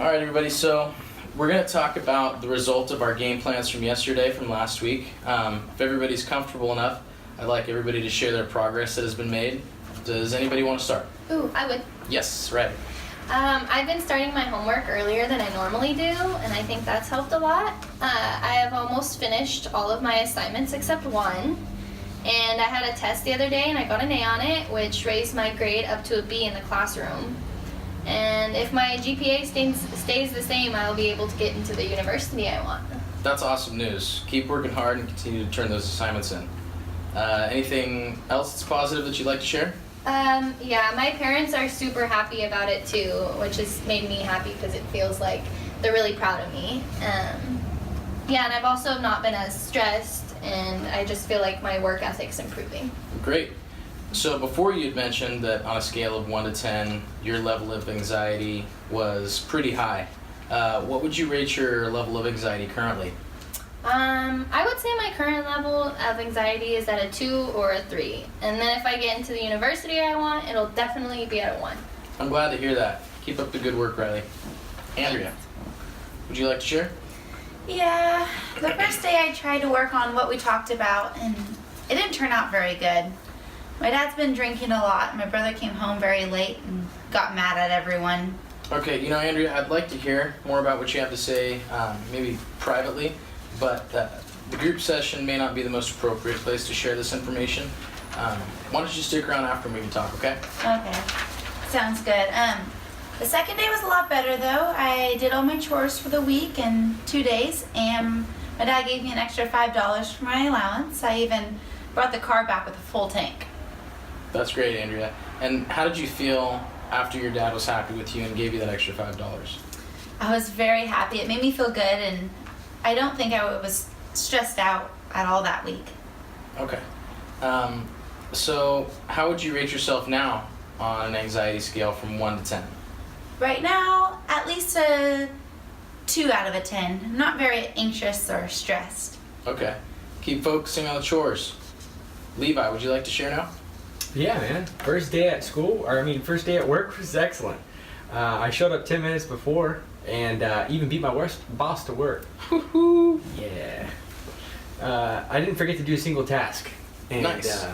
All right, everybody, so we're going to talk about the result of our game plans from yesterday, from last week. If everybody's comfortable enough, I'd like everybody to share their progress that has been made. Does anybody want to start? Ooh, I would. Yes, right. I've been starting my homework earlier than I normally do, and I think that's helped a lot. I have almost finished all of my assignments except one, and I had a test the other day and I got an A on it, which raised my grade up to a B in the classroom. And if my GPA stays the same, I'll be able to get into the university I want. That's awesome news. Keep working hard and continue to turn those assignments in. Anything else that's positive that you'd like to share? Yeah, my parents are super happy about it too, which has made me happy because it feels like they're really proud of me. Yeah, and I've also not been as stressed, and I just feel like my work ethic's improving. Great. So before you had mentioned that on a scale of 1 to 10, your level of anxiety was pretty high. What would you rate your level of anxiety currently? I would say my current level of anxiety is at a 2 or a 3. And then if I get into the university I want, it'll definitely be at a 1. I'm glad to hear that. Keep up the good work, Riley. Andrea, would you like to share? Yeah, the first day I tried to work on what we talked about, and it didn't turn out very good. My dad's been drinking a lot. My brother came home very late and got mad at everyone. Okay, Andrea, I'd like to hear more about what you have to say, maybe privately, but the group session may not be the most appropriate place to share this information. Why don't you stick around after and we can talk, okay? Okay, sounds good. The second day was a lot better though. I did all my chores for the week in 2 days, and my dad gave me an extra $5 for my allowance. I even brought the car back with a full tank. That's great, Andrea. And how did you feel after your dad was happy with you and gave you that extra $5? I was very happy. It made me feel good, and I don't think I was stressed out at all that week. Okay. So how would you rate yourself now on an anxiety scale from 1 to 10? Right now, at least a 2 out of a 10. I'm not very anxious or stressed. Okay. Keep focusing on the chores. Levi, would you like to share now? Yeah, man. First day at first day at work was excellent. I showed up 10 minutes before and even beat my worst boss to work. Woohoo! Yeah. I didn't forget to do a single task. And, Nice.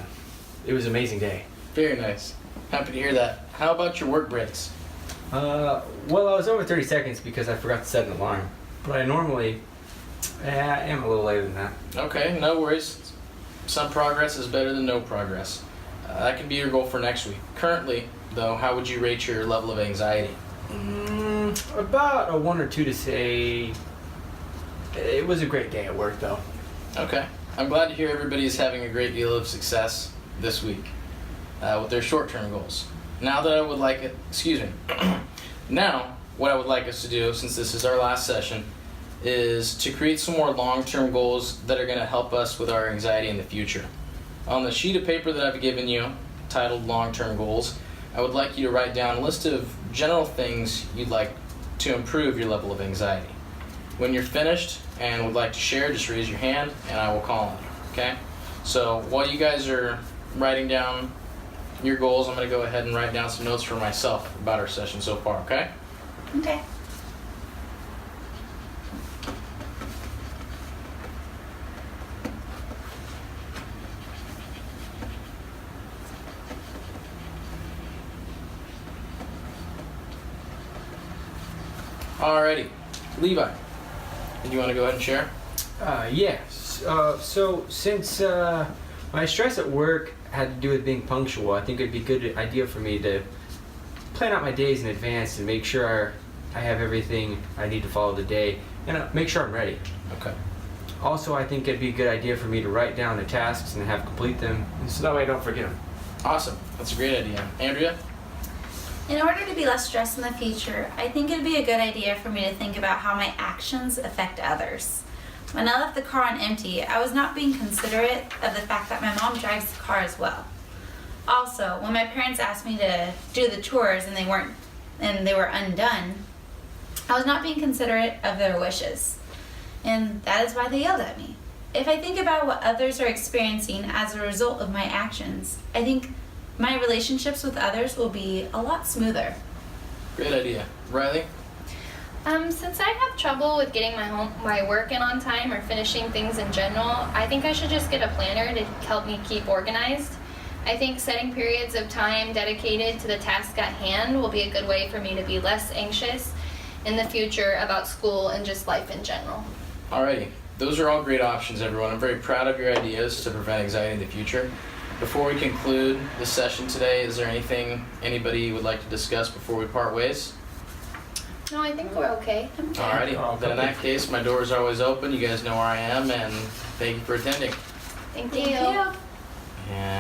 It was an amazing day. Very nice. Happy to hear that. How about your work breaks? Well, I was over 30 seconds because I forgot to set an alarm. But I normally am a little later than that. Okay, no worries. Some progress is better than no progress. That can be your goal for next week. Currently, though, how would you rate your level of anxiety? About a 1 or 2 to say. It was a great day at work, though. Okay. I'm glad to hear everybody is having a great deal of success this week with their short-term goals. Now what I would like us to do, since this is our last session, is to create some more long-term goals that are going to help us with our anxiety in the future. On the sheet of paper that I've given you, titled Long-Term Goals, I would like you to write down a list of general things you'd like to improve your level of anxiety. When you're finished and would like to share, just raise your hand and I will call on you, okay? So while you guys are writing down your goals, I'm going to go ahead and write down some notes for myself about our session so far, okay? Okay. Alrighty. Levi, do you want to go ahead and share? Yes. So since my stress at work had to do with being punctual, I think it'd be a good idea for me to plan out my days in advance and make sure I have everything I need to follow the day and make sure I'm ready. Okay. Also, I think it'd be a good idea for me to write down the tasks and have complete them, so that way I don't forget them. Awesome. That's a great idea. Andrea? In order to be less stressed in the future, I think it'd be a good idea for me to think about how my actions affect others. When I left the car on empty, I was not being considerate of the fact that my mom drives the car as well. Also, when my parents asked me to do the chores and they were undone, I was not being considerate of their wishes. And that is why they yelled at me. If I think about what others are experiencing as a result of my actions, I think my relationships with others will be a lot smoother. Great idea. Riley? Since I have trouble with getting my work in on time or finishing things in general, I think I should just get a planner to help me keep organized. I think setting periods of time dedicated to the task at hand will be a good way for me to be less anxious in the future about school and just life in general. Alrighty, those are all great options, everyone. I'm very proud of your ideas to prevent anxiety in the future. Before we conclude the session today, is there anything anybody would like to discuss before we part ways? No, I think we're okay. Alrighty, then in that case, my doors are always open. You guys know where I am, and thank you for attending. Thank Thank you. you. And